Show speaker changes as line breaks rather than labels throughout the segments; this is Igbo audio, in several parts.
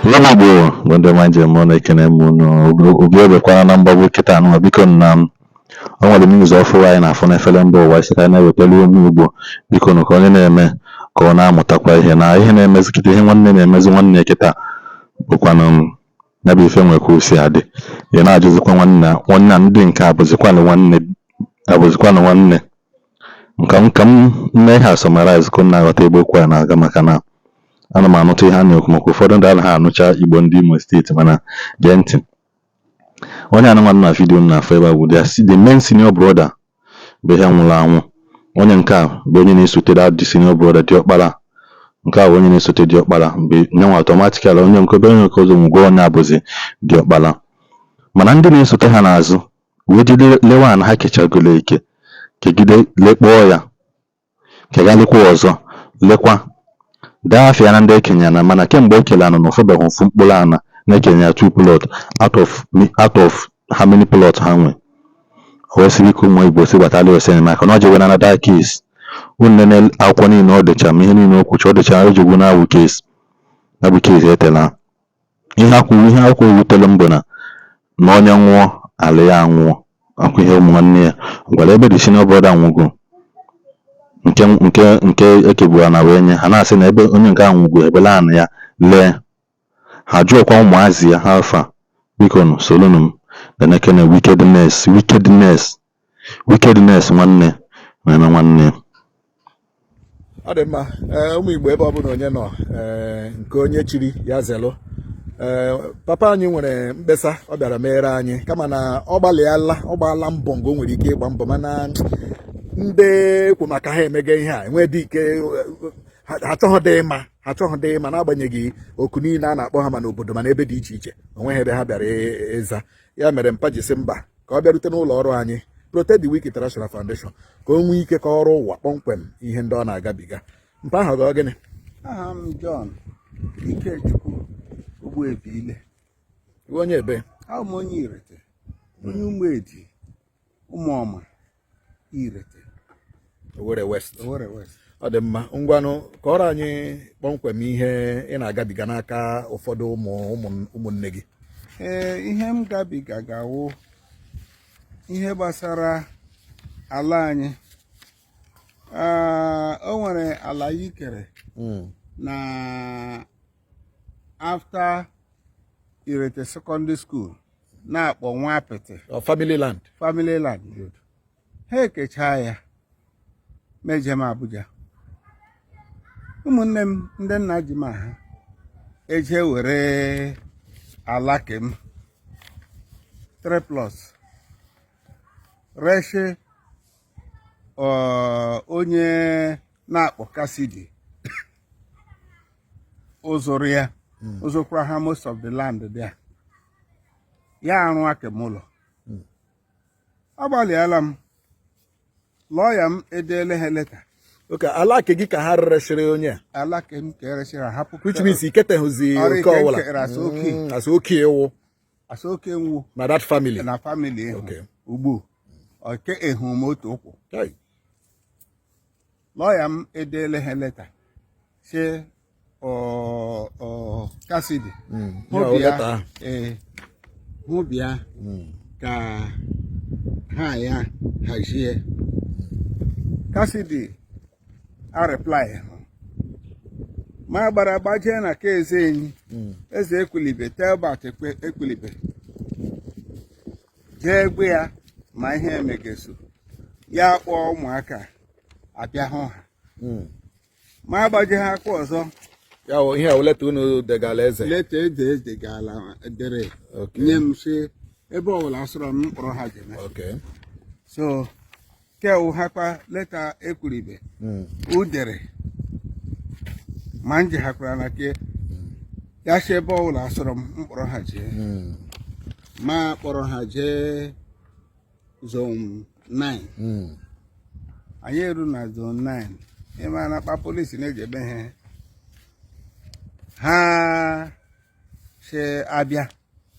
Igbo bụ ndị ọma njem na ekene m unu obi ebekwana na mgbagwo kịta anụ biko na o nwere news ọfụ anyị na-afụ n'efere mba ụwa isi ka anyị na-ewetara ụmụ Igbo biko ka onye na-eme ka ọ na-amụtakwa ihe na ihe na-emezi kịta ihe nwanne na-emezi nwanne kịta bụkwanụ ya bụ ife nwekwa osi adị ya na-ajụzikwa nwanne ndị nke abụzikwanụ nwanne nka m mee ha summarize ka m na-aghọta ebe okwu a na-aga maka na ana m anụta ihe a na-ekwu maka ụfọdụ ndị anaghị anụcha Igbo ndị Imo steeti mana gee ntị onye anụmanụ na vidiyo m na-afọ ebe a bụ the main senior brother bụ ihe nwụrụ anwụ onye nke a bụ onye na-esote the senior brother diọkpara nke a bụ onye na-esote diọkpara mgbe nyenwa automatically onye nke obere nke ọzọ nwụgo onye abụzi diọkpara mana ndị na-esote ha n'azụ wee jide lewa na ha kechagolo eke kegide lekpọọ ya kegalekwa ọzọ lekwa daa afịa na ndị ekenye na mana kemgbe o kele anụ na ụfọbeghị mfu mkpụrụ ana na-ekenye ya 2 plot out of how many plot ha nwe o wesịrị ike ụmụ Igbo si gbatala ose maka na ọ jewe na another case unene akwụkwọ niile ọ dịcha ma ihe niile o kwucha ọ dịcha ojegbu na awụ case etela ihe akwụkwọ ewutelu mbụ na onye nwụọ ala ya anwụọ akwụ ihe ụmụ nwanne ya gwara ebe dị senior brother nwụgo nke ekegburu na wee nye ha na-asị na ebe onye nke anwụgo ebele ana ya lee ha jụọkwa ụmụazị ya ha afa biko solunu m denekene wickedness nwanne na-eme nwanne
ọ dị mma ụmụ Igbo ebe ọ bụla onye nọ nke onye chiri ya zelụ papa anyị nwere mkpesa ọ bịara mere anyị kama na ọ gbaala mbọ ngo nwere ike ịgba mbọ mana ndị kwu maka ha emega ihe a enwe dị ike ha achọghị dị ịma n'agbanyeghị oku niile a na-akpọ ha ma n'obodo mana ebe dị iche iche onweghị ebe ha bịara ịza ya mere mpa ji sị mba ka ọ bịarute n'ụlọ ọrụ anyị Protect the Weak International Foundation ka o nwee ike ka ọrụ ụwa kpọmkwem ihe ndị ọ na-agabiga mpa ahụ ga gịnị
aha m John Ikechukwu Ogbuebiile
onye ebe
ahụ m onye Irete onye Ụmụedi Ụmụọma Irete
Owerri West
ọ
dị mma ngwanụ ka ọrụ anyị kpọmkwem ihe ị na-agabiga n'aka ụfọdụ ụmụnne gị
ihe m gabiga gawo ihe gbasara ala anyị o nwere ala yikere na after Irete Secondary School na-akpọ nwa apịtị
family land
ha ekechaa ya mejem Abuja ụmụnne m ndị nna ji ma ha eje were ala kem 3+ reshi onye na-akpọ Kasidi ụzụrụ ya ụzụkwara ha most of the land there ya arụ akem ụlọ agbalịala m lọya m edeele ha leta
oke ala ke gị ka ha reshiri onye
ala kem ka ereshiri hapụ
which means iketeghụzi oke ọwụla
asa oke nwu
na that family
ịhụ ugbu oke ehu m otu ụkwụ lọya m edeele ha leta si Kasidi hụ bịa ka ha ya hazie Kasidi a reply ma gbara gbajie na ka eze enyi eze Ekwulibe Telbat Ekwulibe jee egbe ya ma ihe emegeso ya kpọọ ụmụaka abịa hụ ha ma gbajie ha akwa ọzọ
ya ihe leta unu degala eze
leta eze gala dere nye m si ebe ọbụla asọrọ m mkpọrọ ha jeme so kewu hakwa leta Ekwulibe udere ma nje hakwara na ke ya si ebe ọbụla asọrọ m mkpọrọ ha jee ma kpọrọ ha jee zone 9 anyị eru na zone 9 ịma na akpa polisi na-ejebe ihe ha si abịa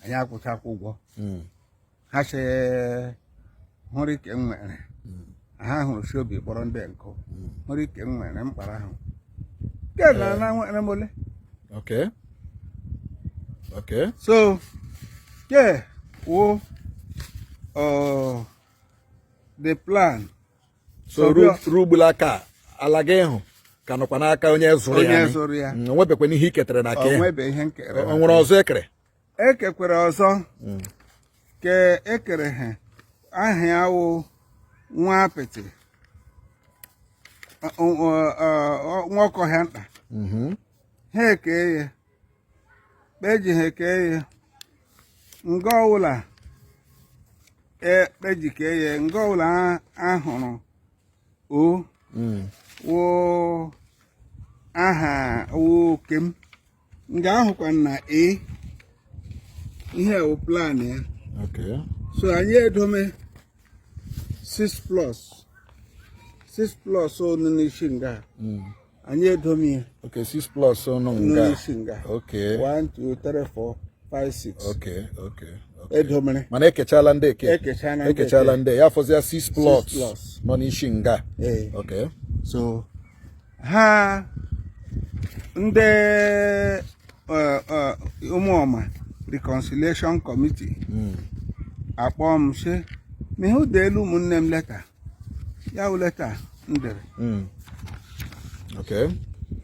anyị akwụchakwa ụgwọ ha si hụrụ ike m nwere ha hụrụ si obi kpọrọ ndị nkụ hụrụ ike m nwere mkpara ahụ na nwere m ole
Okay.
So, yeah, the plan.
So rubulaka alagehu kanokwa n'aka onye zụrụ ya. Onwebekwe n'ihe iketere na ke.
Onwebe ihe nkere.
O nwere ọzọ ekere.
Ekekwere ọzọ. Ke ekere ha. Aha ya wụ nwa apịtị. Nwa ọkọhịa nta. Ha ekee ya. Beji ha ekee ya. Nga ọwụla beji kee ya. Nga ọwụla ahụrụ o wo aha wo kem nga ahụkwa na ihe o plan ya.
Okay.
So anyị edome 6+ so n'isi nga anyị edome ya.
Okay, 6+ ọnụ nga.
N'isi nga.
Okay.
1 2 3 4 5 6.
Okay.
Edomere.
Mana ekechala ndị eke.
Ekechala
ndị ya fọzia 6+ nọ n'isi nga. Okay.
So ha ndị ụmụọma reconciliation committee akpọ m sị ma ihe deelu ụmụnne m leta ya wụ leta ndere.
Okay.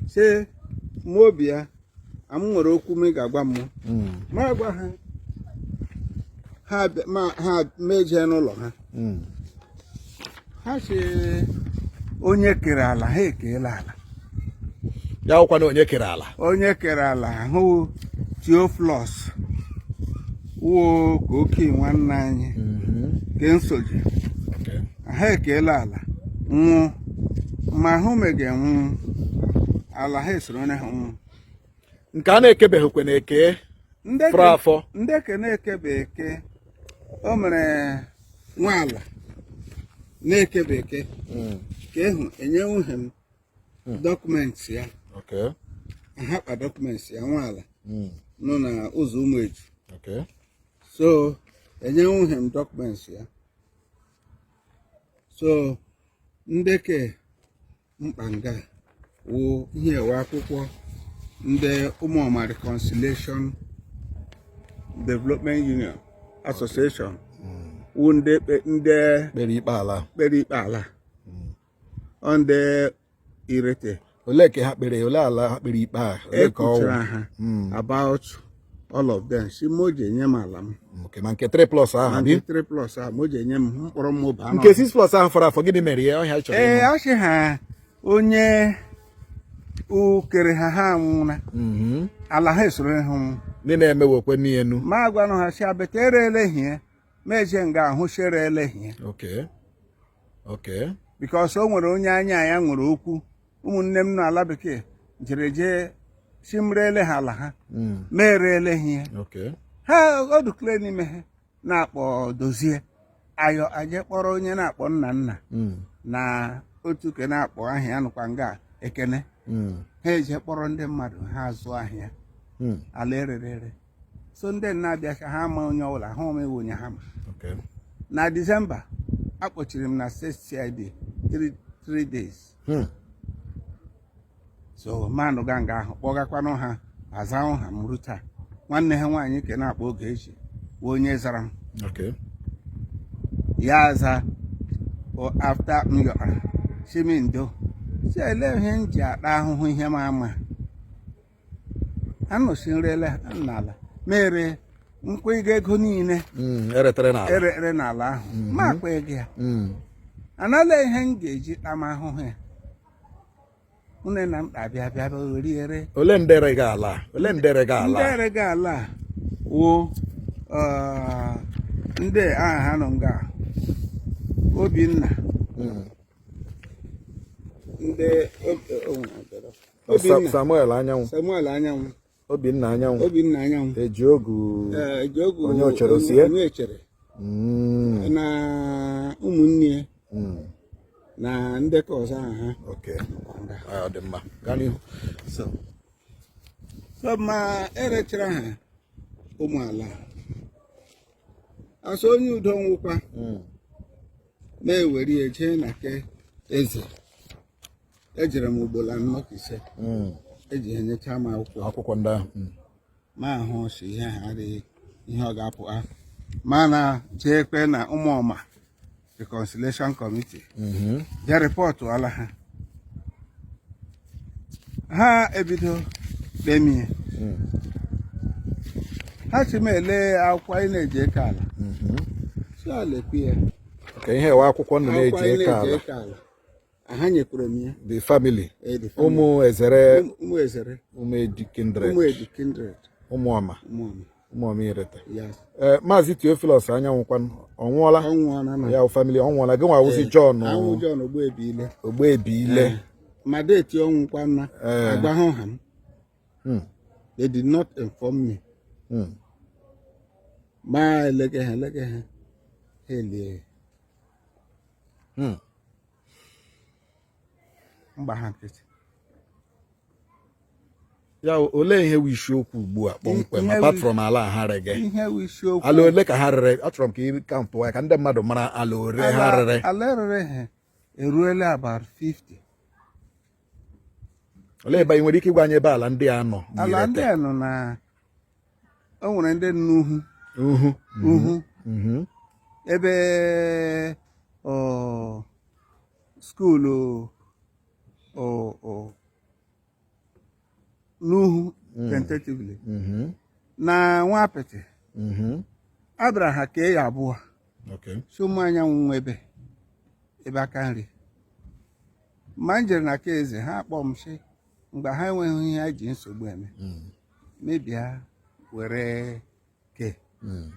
Sị m obi ya am nwere okwu m ga-agwa m ma gwa ha meje n'ụlọ ha. Ha sị onye kere ala ha ekeela ala.
Ya ọkwa na onye kere ala.
Onye kere ala hụ Theophilus wo ka oke nwanne anyị ke nsoji. Ha ekeela ala nwụ ma hụ mege nwụ ala ha esoro onye ha nwụ.
Nke a na-ekebeghịkwe na-eke fọrọ afọ.
Ndị ke na-ekebe eke o mere nwa ala na-ekebe eke ka ịhụ enyewu m dọkụmentị ya.
Okay.
Ha kpa dọkụmentị ya nwa ala nọ na ụzọ ụmụeji.
Okay.
So enyewu m dọkụmentị ya. So ndị ke mkpa nga wụ ihe ewe akwụkwọ ndị ụmụọma reconciliation development union association wụ ndị
kpere ikpe ala ndị irete.
Ole ke ha kpere ole ala ha kpere ikpe a
Ekwuchara
ha about all of them. Si moje nye m ala m.
Okay, ma nke 3+ ahụ
Nke 3+ ahụ moje nye m mkpọrọ m ụba.
Nke 6+ ahụ fọrọ afọ gịnị mere ya ọhịa chọrọ.
Asị ha onye ukere ha nwụra. Ala ha esoro ha nwụ.
Ndị na-emewekwe n'enu.
Ma agwanụ ha si abete erelehie meje nga ahụ shere elehie.
Okay.
Because o nwere onye anya ya nwere okwu ụmụnne m nọ ala bekee jere jee simrele ha ala ha merele ihe. Ha odukle n'ime ha na-akpọ dozie ayo aje kpọrọ onye na-akpọ nna na otu ke na-akpọ ahịa nụkwa nga ekene. Ha eje kpọrọ ndị mmadụ ha azụ ahịa ala erere. So ndị na-abịa ka ha ma onye ọbụla ha omewe onye ha ma. Na Disemba akpọchiri m na state CID 3 days. So manụ ganga ahụ kpọgakwanụ ha azahụ ha mụrụ taa. Nwanne ha nwaanyị ke na-akpọ Ogechi onye zara m. Ya aza after m yọra Shimindo si ele ihe m ji akpa ahụhụ ihe m ama. Anọsi nrele n'ala mere nkwa ego niile ere n'ala ahụ ma akpa ego ya. Anala ihe m ga-eji kpama ahụhụ ya. Une na mkpa bịa were.
Ole ndere ga ala.
Ndere ga ala wo ndị ha nọ nga Obinna. Ndị
Samuel Anyanwụ. Obinna Anyanwụ. Ejiogu. Onye ochere sie.
Na ụmụnne na ndekọ ọzọ ha.
Ọ dị mma. Gaa n'ihu.
So ma erechara ha ụmụ ala. Asọ onye udo nwụkwa na-ewere eje na ke eze. Ejere m ugboro 4 ka 5. Eji enyecha m akwụkwọ
ndị ahụ.
ma hụ si ihe ha adịghị ihe ọ ga-apụ ha mana jee kpe na ụmụọma reconciliation committee jee rịpọtụ ala ha ebido kpemie ha si m ele akwụkwọ anyị na-eji eke ala si ala ekpe ya
ka ihe ewe akwụkwọ ndụ na-eji eke ala
ha nyekwara m ya
the family ụmụ ezere
ụmụ edi kindred
ụmụọma irete maazị Theophilus Anyanwụkwa ọ nwụọla ya family ọ nwụọla gị nwa awụzi John Ogbuebiile
ma deeti ọnwụkwa na agbahụ ha m they did not inform me ma elege ha elie mgba ha nkịtị
ya olee ihe wu okwu ugbu a kpọmkwem apart from ala ha rege
ihe wu isiokwu
ala ole ka ha rere achọrọ m ka ị kaụntụ ya ka ndị mmadụ mara ala ore ha rere
ala rere ha eruela about 50
olee ebe ị nwere ike ịgwa anyị ebe ala ndị a nọ
ala ndị a nọ na o nwere ndị n'uhu ebe skuulu n'uhu tentatively na nwa apịtị abịara ha kee ya abụọ so ụmụ anyanwụ nwa ebe aka nri ma m jere na ka eze ha akpọ m sị mgbe ha enweghị ihe ha ji nsogbu eme mebia were ke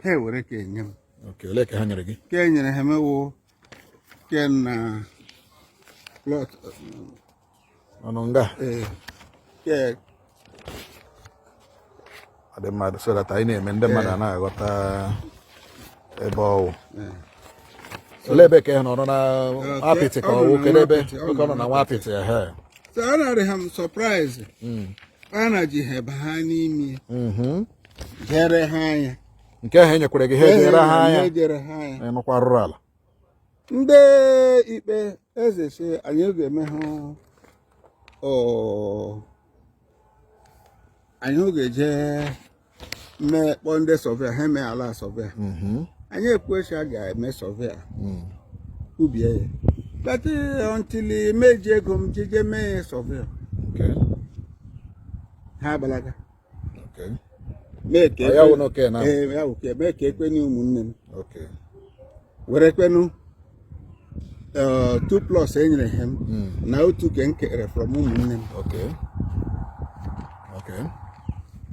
ha ewere ke nye m
ole ka ha nyere gị
ke nyere ha mewo ke na plot
ọnụ nga
ke
adị mmadụ so that anyị na-eme ndị mmadụ anaghị aghọta ebe ọwụ ole ebe ka ị nọrọ na apịtị ka ọwụ kedu ebe oke ọ nọ na nwa apịtị ehe
so a narị ha m surprise a na ji ha ebe ha n'ime jere ha anya
nke ahụ enyekwara gị ha ejere ha anya ịnụkwa rụrụ ala
ndị ikpe eze si anyị ga-eme anyị ga-eje mee kpọ ndị sọvịa ha eme ala sọvịa anyị ekwesị a ga-eme sọvịa ubie ya but until meji ego m jije mee sọvịa ha agbalaga mee ka ekpeni ụmụnne m were kpenu 2+ enyere ha m na otu ke nkere from ụmụnne m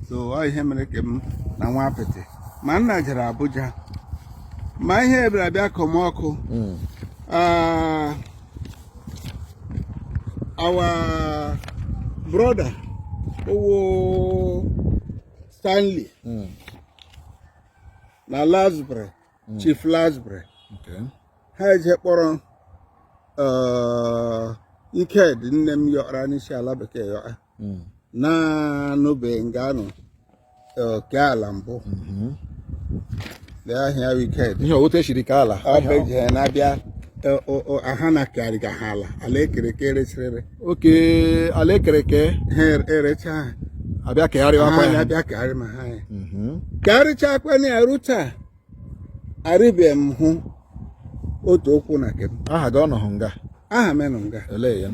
so ọ ihe mere ke m na nwa apịtị ma nna jere Abuja ma ihe bịara bịa kọmọkụ our brother owo Stanley na Lasbury Chief Lasbury ha eje kpọrọ Iked nne m yọra n'isi ala bekee yọra na n'obe nganụ ke ala mbụ lee ahịa Iked
ihe otu shiri ka ala
ọ bụ eji na-abịa aha na karịga ha ala ekereke eresịrịrị
oke ala ekereke
ha erecha
abịa kegharịwa akwa ya
abịa kegharị ma ha ya karịcha akwa na arụ taa arịbe m hụ otu okwu na kem
aha gị ọnọhụ nga
aha menụ nga
olee ya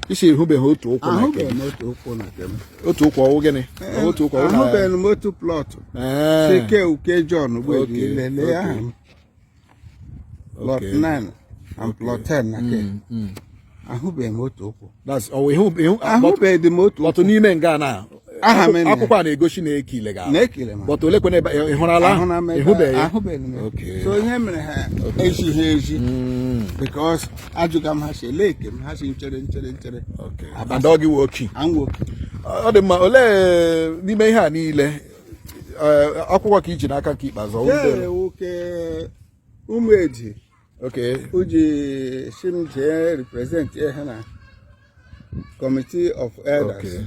isi hụbeghị otu okwu na kem
otu okwu na kem
otu okwu ọwụ gịnị otu okwu ọwụ na
ahụbeghị m otu plọt sike uke John Ogbuebiile lee aha m plot 9 and plot 10 na kem ahụbeghị m otu okwu ahụbeghị m otu
okwu n'ime nga na akwụkwọ a na-egosi na ekile ga-ala but olekwana ebe ị hụrụ ala ịhụbeghị
so ihe mere ha ejighị eji because ajụga m ha si ele eke m ha si nchere
ada ọ gị wee oki ọ dị mma olee n'ime ihe a niile akwụkwọ ka iji n'aka nke ikpeazụ
nwoke ụmụ eji uji si m jee represent ihe na Committee of Elders.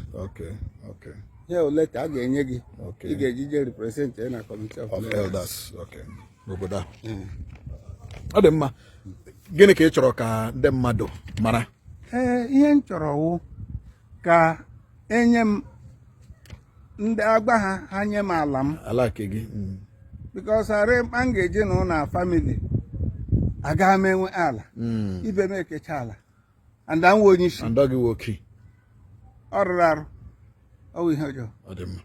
Yeah, ole ka a ga-enye gị ị ga-eji je represent na Committee of
Elders n'obodo a ọ dị mma gịnị ka ị chọrọ ka ndị mmadụ mara
ihe m chọrọ wụ ka enye m ndị agba ha nye m ala m
ala ke gị
because are m ga-eje na family aga m enwe ala ibe m ekecha ala and I'm onye isi
and dog woki
ọ rụrụ arụ ọ ihe ọjọọ
ọ dị mma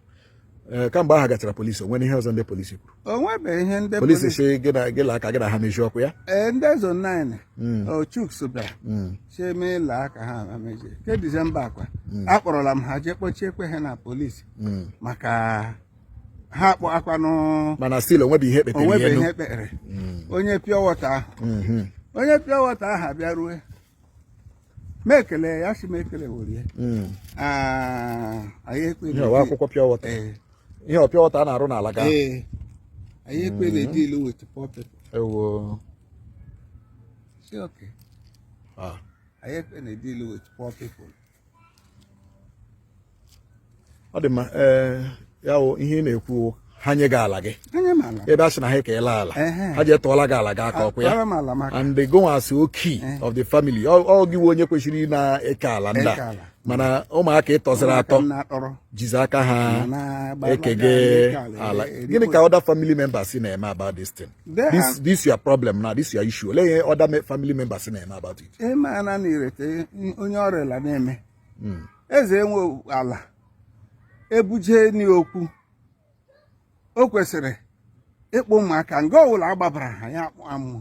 kamgbe aha gachara polisi onwe ihe ọzọ ndị polisi kwuru
o nwebe ihe ndị
polisi si gị la aka gị na ha meji ọkụ ya
ndị zone 9 o chuks bịara sie mee la aka ha meji ke Disemba akwa akpọrọla m ha jee kpọchie ekwe ha na polisi maka ha kpọ akwanụ
mana still onwebe ihe
ekpekere onye pure water ahụ onye pure water ahụ abịaruo mekele ya si mekele were anyị ekwe
ihe akwụkwọ pure water ihe ọ pure water a na-arụ n'ala ga
anyị ekwe na deal with poor people
ewo
si okay anyị ekwe na deal with poor people
ọ dị mma ya wụ ihe ị na-ekwu ha nye gị ala gị ebe a sị na ha ekeela ala ha je tụọla gị ala gị aka ọkụ ya and they go as key of the family ọ gị onye kwesịrị na-eke ala ndị a mana ụmụaka ịtọziri atọ jizi aka ha eke gị ala gịnị ka other family members na-eme about this thing this your problem now this your issue olee ihe other family members na-eme about it
ịmana na irete onye ọrịa na-eme eze enwe ala ebuje n'okwu o kwesịrị ịkpụ ụmụaka nga ọbụla agbabara ha ya akpụ amụ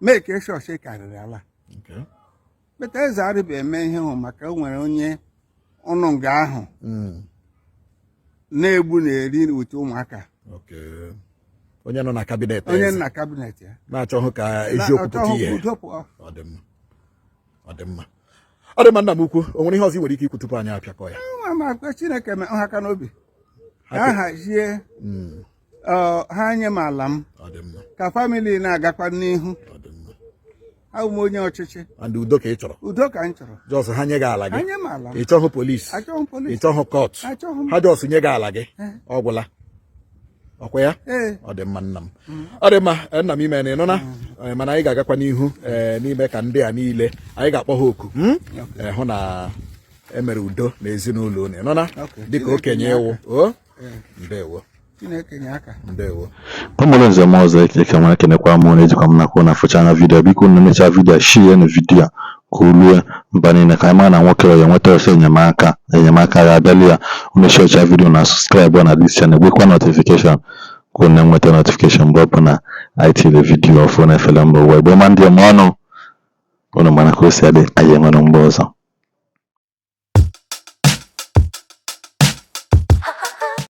mee ka eshọshi karịrị ala beta eze arịba eme ihe hụ maka o nwere onye ọnụ nga ahụ na-egbu na-eri wute ụmụaka
onye nọ na kabinet
ya
na-achọghị ka eziokwu pụta ihe ọ dị mma nna m ukwu o nwere ihe ọzọ ị nwere ike ikwu tupu anyị apịakọ ya
ma Chineke mee ha aka n'obi ha hazie ha nye m ala m ka famili na-agakwa n'ihu abụ m onye ọchịchị
and udo ka ị chọrọ
udo ka m chọrọ
jos ha nye gị ala gị ị chọghị polisi ị chọghị kọt
achọghị
ha jos nye gị ala gị ọ gwụla ọkwa ya ọ dị mma nna m ọ dị mma nna m ime na ịnụ na mana anyị ga-agakwa n'ihu n'ime ka ndị a niile anyị ga-akpọ ha oku hụ na emere udo na ezinụlọ unu ịnụ na dịka okenye iwu ndewo ndewo
ụmụrụ nze m ọzọ eke nwere kenekwa m na-ejikwa m nakwu na fụchana vidiyo biko unu mechaa vidiyo shie na vidiyo ka o rue mba niile ka anyị mara na nwoke ya enweta ọsọ enyemaka ya abịala ya unu shiocha vidiyo na sọskraịbụ na dis chanel gwekwa notifikeshọn ka unu na-enweta notifikeshọn mgbe ọ bụ na anyị tiri vidiyo ọfụ na efere mba ụwa igbo ma ndị ọma ọnụ unu mana ka o si adị anyị enwere mgbe ọzọ